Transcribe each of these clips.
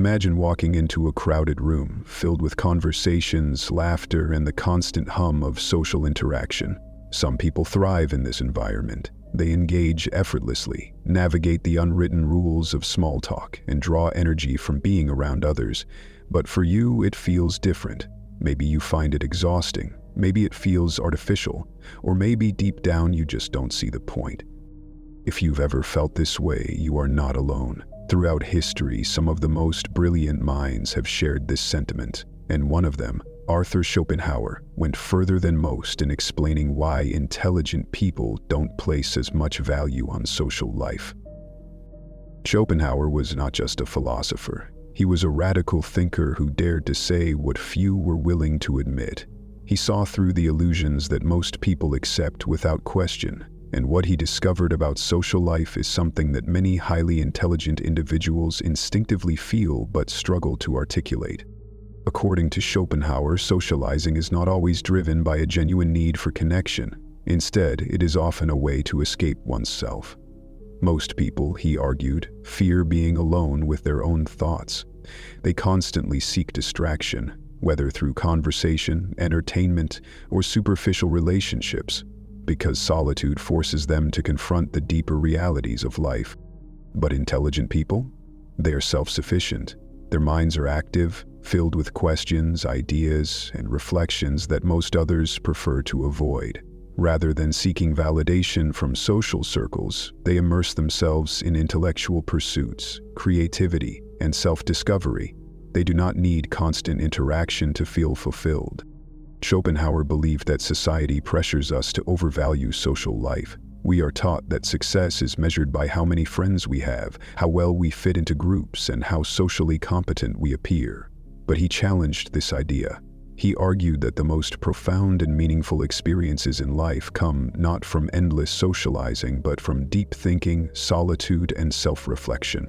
Imagine walking into a crowded room filled with conversations, laughter, and the constant hum of social interaction. Some people thrive in this environment. They engage effortlessly, navigate the unwritten rules of small talk, and draw energy from being around others. But for you, it feels different. Maybe you find it exhausting. Maybe it feels artificial. Or maybe deep down you just don't see the point. If you've ever felt this way, you are not alone. Throughout history, some of the most brilliant minds have shared this sentiment, and one of them, Arthur Schopenhauer, went further than most in explaining why intelligent people don't place as much value on social life. Schopenhauer was not just a philosopher. He was a radical thinker who dared to say what few were willing to admit. He saw through the illusions that most people accept without question, and what he discovered about social life is something that many highly intelligent individuals instinctively feel but struggle to articulate. According to Schopenhauer, socializing is not always driven by a genuine need for connection. Instead, it is often a way to escape oneself. Most people, he argued, fear being alone with their own thoughts. They constantly seek distraction, whether through conversation, entertainment, or superficial relationships, because solitude forces them to confront the deeper realities of life. But intelligent people? They are self-sufficient. Their minds are active, filled with questions, ideas, and reflections that most others prefer to avoid. Rather than seeking validation from social circles, they immerse themselves in intellectual pursuits, creativity, and self-discovery. They do not need constant interaction to feel fulfilled. Schopenhauer believed that society pressures us to overvalue social life. We are taught that success is measured by how many friends we have, how well we fit into groups, and how socially competent we appear. But he challenged this idea. He argued that the most profound and meaningful experiences in life come not from endless socializing, but from deep thinking, solitude, and self-reflection.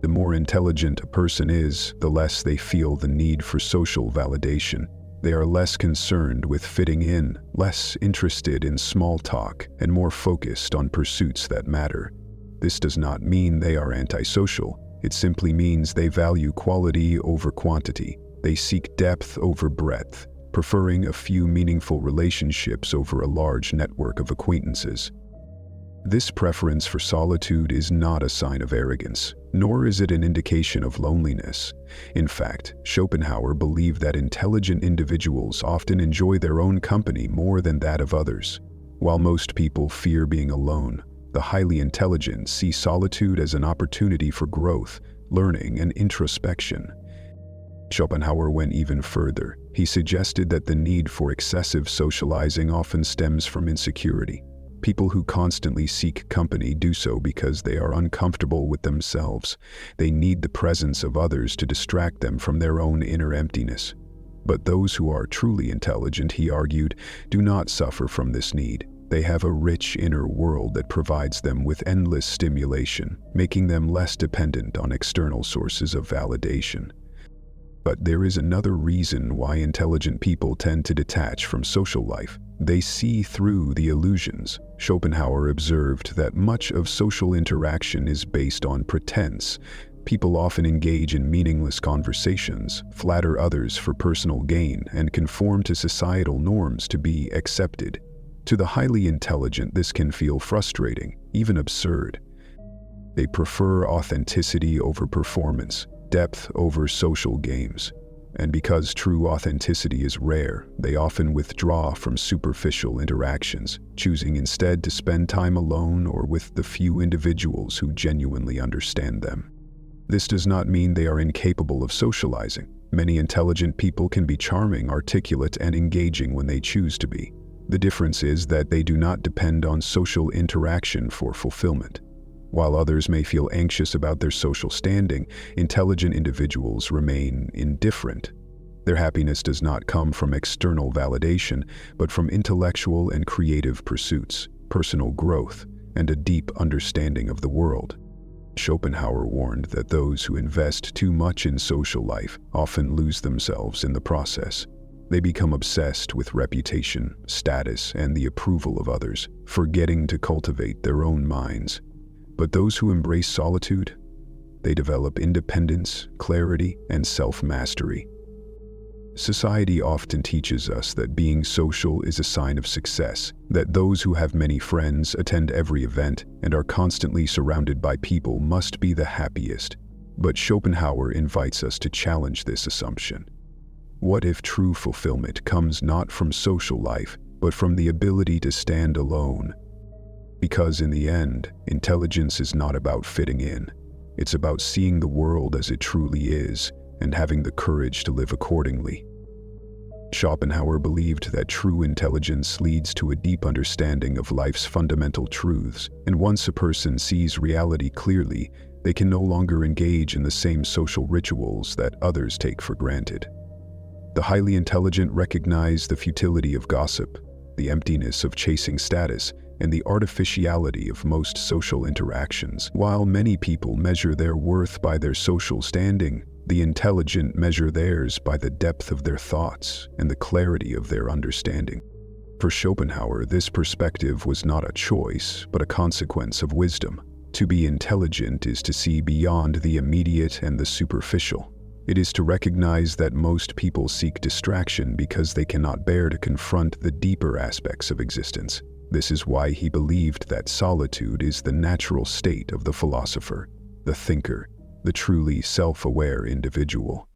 The more intelligent a person is, the less they feel the need for social validation. They are less concerned with fitting in, less interested in small talk, and more focused on pursuits that matter. This does not mean they are antisocial. It simply means they value quality over quantity. They seek depth over breadth, preferring a few meaningful relationships over a large network of acquaintances. This preference for solitude is not a sign of arrogance, nor is it an indication of loneliness. In fact, Schopenhauer believed that intelligent individuals often enjoy their own company more than that of others. While most people fear being alone, the highly intelligent see solitude as an opportunity for growth, learning, and introspection. Schopenhauer went even further. He suggested that the need for excessive socializing often stems from insecurity. People who constantly seek company do so because they are uncomfortable with themselves. They need the presence of others to distract them from their own inner emptiness. But those who are truly intelligent, he argued, do not suffer from this need. They have a rich inner world that provides them with endless stimulation, making them less dependent on external sources of validation. But there is another reason why intelligent people tend to detach from social life. They see through the illusions. Schopenhauer observed that much of social interaction is based on pretense. People often engage in meaningless conversations, flatter others for personal gain, and conform to societal norms to be accepted. To the highly intelligent, this can feel frustrating, even absurd. They prefer authenticity over performance, depth over social games. And because true authenticity is rare, they often withdraw from superficial interactions, choosing instead to spend time alone or with the few individuals who genuinely understand them. This does not mean they are incapable of socializing. Many intelligent people can be charming, articulate, and engaging when they choose to be. The difference is that they do not depend on social interaction for fulfillment. While others may feel anxious about their social standing, intelligent individuals remain indifferent. Their happiness does not come from external validation, but from intellectual and creative pursuits, personal growth, and a deep understanding of the world. Schopenhauer warned that those who invest too much in social life often lose themselves in the process. They become obsessed with reputation, status, and the approval of others, forgetting to cultivate their own minds. But those who embrace solitude, They develop independence, clarity, and self-mastery. Society often teaches us that being social is a sign of success, that those who have many friends, attend every event, and are constantly surrounded by people must be the happiest. But Schopenhauer invites us to challenge this assumption. What if true fulfillment comes not from social life, but from the ability to stand alone? Because in the end, intelligence is not about fitting in. It's about seeing the world as it truly is, and having the courage to live accordingly. Schopenhauer believed that true intelligence leads to a deep understanding of life's fundamental truths, and once a person sees reality clearly, they can no longer engage in the same social rituals that others take for granted. The highly intelligent recognize the futility of gossip, the emptiness of chasing status, and the artificiality of most social interactions. While many people measure their worth by their social standing, the intelligent measure theirs by the depth of their thoughts and the clarity of their understanding. For Schopenhauer, this perspective was not a choice, but a consequence of wisdom. To be intelligent is to see beyond the immediate and the superficial. It is to recognize that most people seek distraction because they cannot bear to confront the deeper aspects of existence. This is why he believed that solitude is the natural state of the philosopher, the thinker, the truly self-aware individual.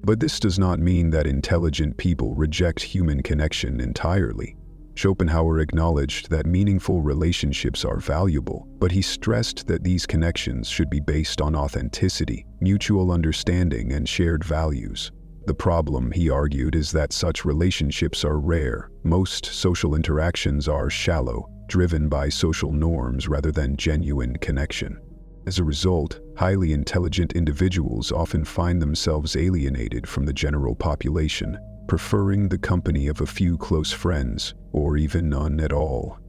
But this does not mean that intelligent people reject human connection entirely. Schopenhauer acknowledged that meaningful relationships are valuable, but he stressed that these connections should be based on authenticity, mutual understanding, and shared values. The problem, he argued, is that such relationships are rare. Most social interactions are shallow, driven by social norms rather than genuine connection. As a result, highly intelligent individuals often find themselves alienated from the general population, preferring the company of a few close friends, or even none at all.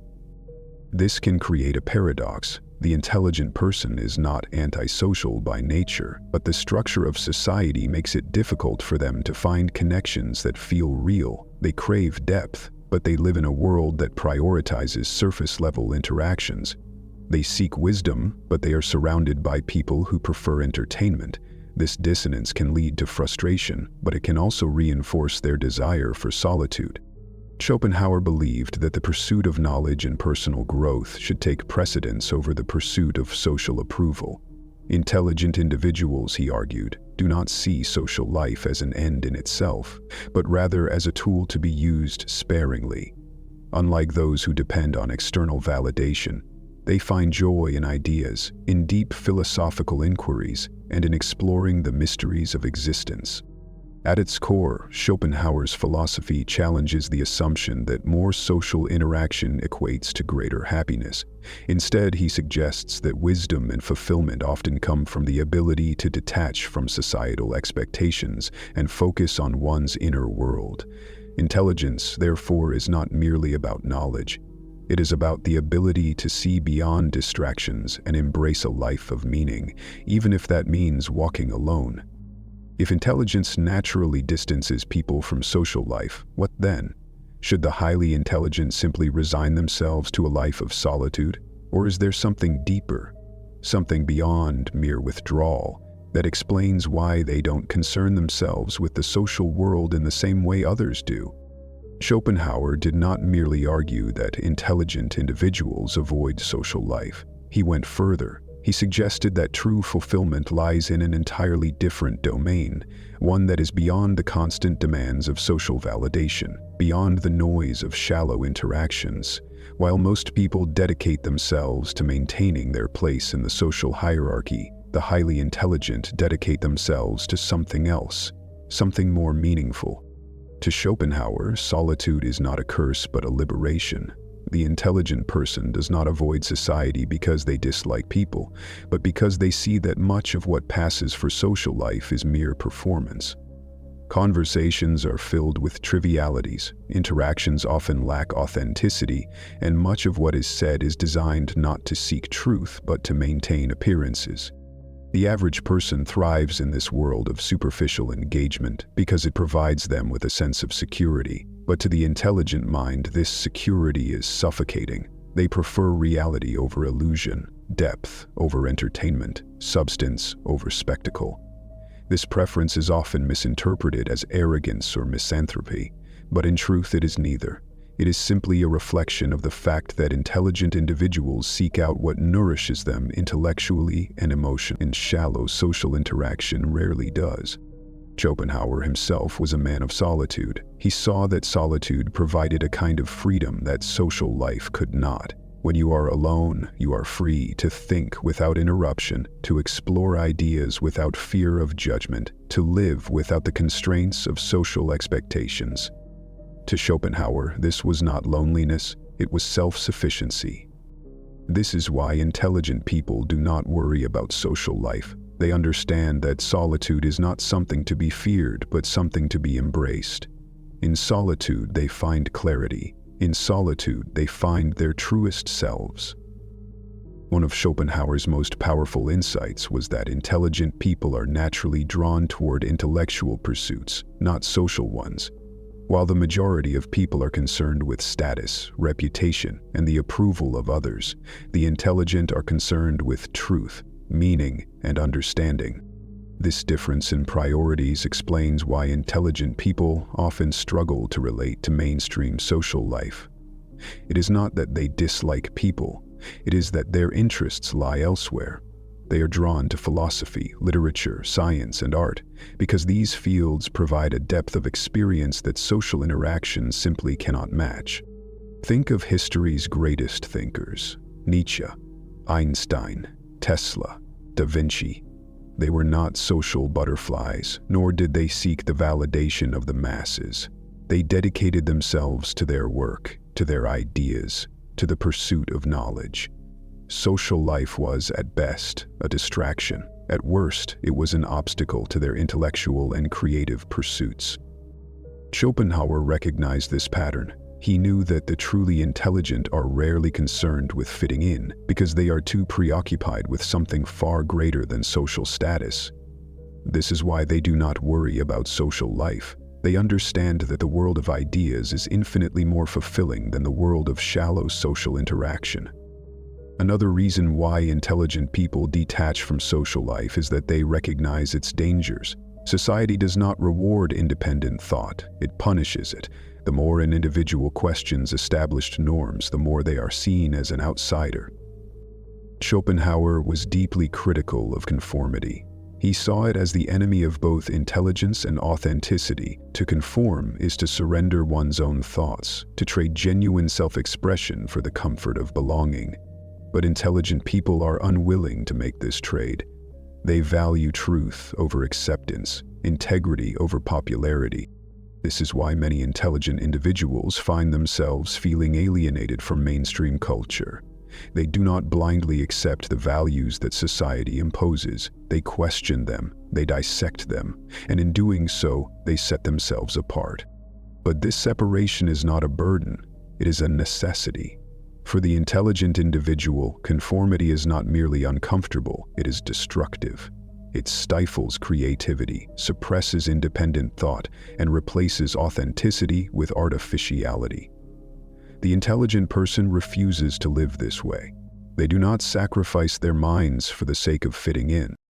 This can create a paradox. The intelligent person is not antisocial by nature, but the structure of society makes it difficult for them to find connections that feel real. They crave depth, but they live in a world that prioritizes surface-level interactions. They seek wisdom, but they are surrounded by people who prefer entertainment. This dissonance can lead to frustration, but it can also reinforce their desire for solitude. Schopenhauer believed that the pursuit of knowledge and personal growth should take precedence over the pursuit of social approval. Intelligent individuals, he argued, do not see social life as an end in itself, but rather as a tool to be used sparingly. Unlike those who depend on external validation, they find joy in ideas, in deep philosophical inquiries, and in exploring the mysteries of existence. At its core, Schopenhauer's philosophy challenges the assumption that more social interaction equates to greater happiness. Instead, he suggests that wisdom and fulfillment often come from the ability to detach from societal expectations and focus on one's inner world. Intelligence, therefore, is not merely about knowledge. It is about the ability to see beyond distractions and embrace a life of meaning, even if that means walking alone. If intelligence naturally distances people from social life, what then? Should the highly intelligent simply resign themselves to a life of solitude? Or is there something deeper, something beyond mere withdrawal, that explains why they don't concern themselves with the social world in the same way others do? Schopenhauer did not merely argue that intelligent individuals avoid social life. He went further. He suggested that true fulfillment lies in an entirely different domain, one that is beyond the constant demands of social validation, beyond the noise of shallow interactions. While most people dedicate themselves to maintaining their place in the social hierarchy, the highly intelligent dedicate themselves to something else, something more meaningful. To Schopenhauer, solitude is not a curse but a liberation. The intelligent person does not avoid society because they dislike people, but because they see that much of what passes for social life is mere performance. Conversations are filled with trivialities, interactions often lack authenticity, and much of what is said is designed not to seek truth but to maintain appearances. The average person thrives in this world of superficial engagement because it provides them with a sense of security. But to the intelligent mind, this security is suffocating. They prefer reality over illusion. depth over entertainment, substance over spectacle. This preference is often misinterpreted as arrogance or misanthropy, but in truth it is neither. It is simply a reflection of the fact that intelligent individuals seek out what nourishes them intellectually and emotionally, and shallow social interaction rarely does. Schopenhauer himself was a man of solitude. He saw that solitude provided a kind of freedom that social life could not. When you are alone, you are free to think without interruption, to explore ideas without fear of judgment, to live without the constraints of social expectations. To Schopenhauer, this was not loneliness, it was self-sufficiency. This is why intelligent people do not worry about social life. They understand that solitude is not something to be feared, but something to be embraced. In solitude, they find clarity. In solitude, they find their truest selves. One of Schopenhauer's most powerful insights was that intelligent people are naturally drawn toward intellectual pursuits, not social ones. While the majority of people are concerned with status, reputation, and the approval of others, the intelligent are concerned with truth, meaning, and understanding. This difference in priorities explains why intelligent people often struggle to relate to mainstream social life. It is not that they dislike people, it is that their interests lie elsewhere. They are drawn to philosophy, literature, science, and art, because these fields provide a depth of experience that social interaction simply cannot match. Think of history's greatest thinkers: Nietzsche, Einstein, Tesla, Da Vinci. They were not social butterflies, nor did they seek the validation of the masses. They dedicated themselves to their work, to their ideas, to the pursuit of knowledge. Social life was, at best, a distraction. At worst, it was an obstacle to their intellectual and creative pursuits. Schopenhauer recognized this pattern. He knew that the truly intelligent are rarely concerned with fitting in, because they are too preoccupied with something far greater than social status. This is why they do not worry about social life. They understand that the world of ideas is infinitely more fulfilling than the world of shallow social interaction. Another reason why intelligent people detach from social life is that they recognize its dangers. Society does not reward independent thought, it punishes it. The more an individual questions established norms, the more they are seen as an outsider. Schopenhauer was deeply critical of conformity. He saw it as the enemy of both intelligence and authenticity. To conform is to surrender one's own thoughts, to trade genuine self-expression for the comfort of belonging. But intelligent people are unwilling to make this trade. They value truth over acceptance, integrity over popularity. This is why many intelligent individuals find themselves feeling alienated from mainstream culture. They do not blindly accept the values that society imposes. They question them, they dissect them, and in doing so, they set themselves apart. But this separation is not a burden, it is a necessity. For the intelligent individual, conformity is not merely uncomfortable, it is destructive. It stifles creativity, suppresses independent thought, and replaces authenticity with artificiality. The intelligent person refuses to live this way. They do not sacrifice their minds for the sake of fitting in.